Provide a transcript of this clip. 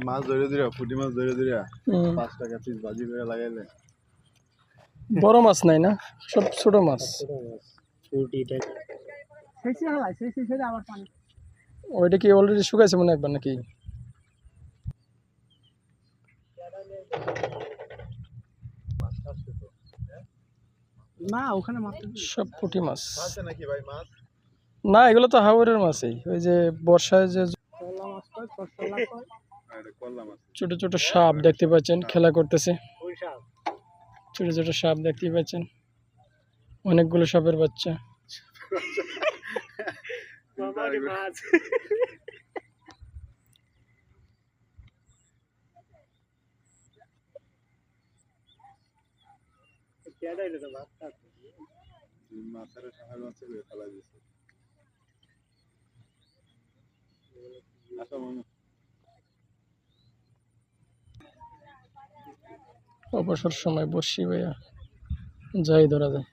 মাছ ধরে দিরা পুঁটি মাছ ধরে দিরা 5 টাকা পিস ভাজি করে লাগাইলে বড় মাছ নাই না, সব ছোট মাছ। ওইটা কি অলরেডি শুকাইছে মনে একবার নাকি? না ওখানে মাছ সব পুঁটি মাছ আছে নাকি ভাই মাছ? না, এগুলো তো হাওরের মাছই। ওই যে বর্ষায় যে ছোট ছোট সাপ দেখতে পাচ্ছেন খেলা করতেছে। ছোট ছোট সাপ দেখতে পাচ্ছেন, অনেকগুলো সাপের বাচ্চা। অবসর সময় বসি ভাইয়া যাই ধরা যায়।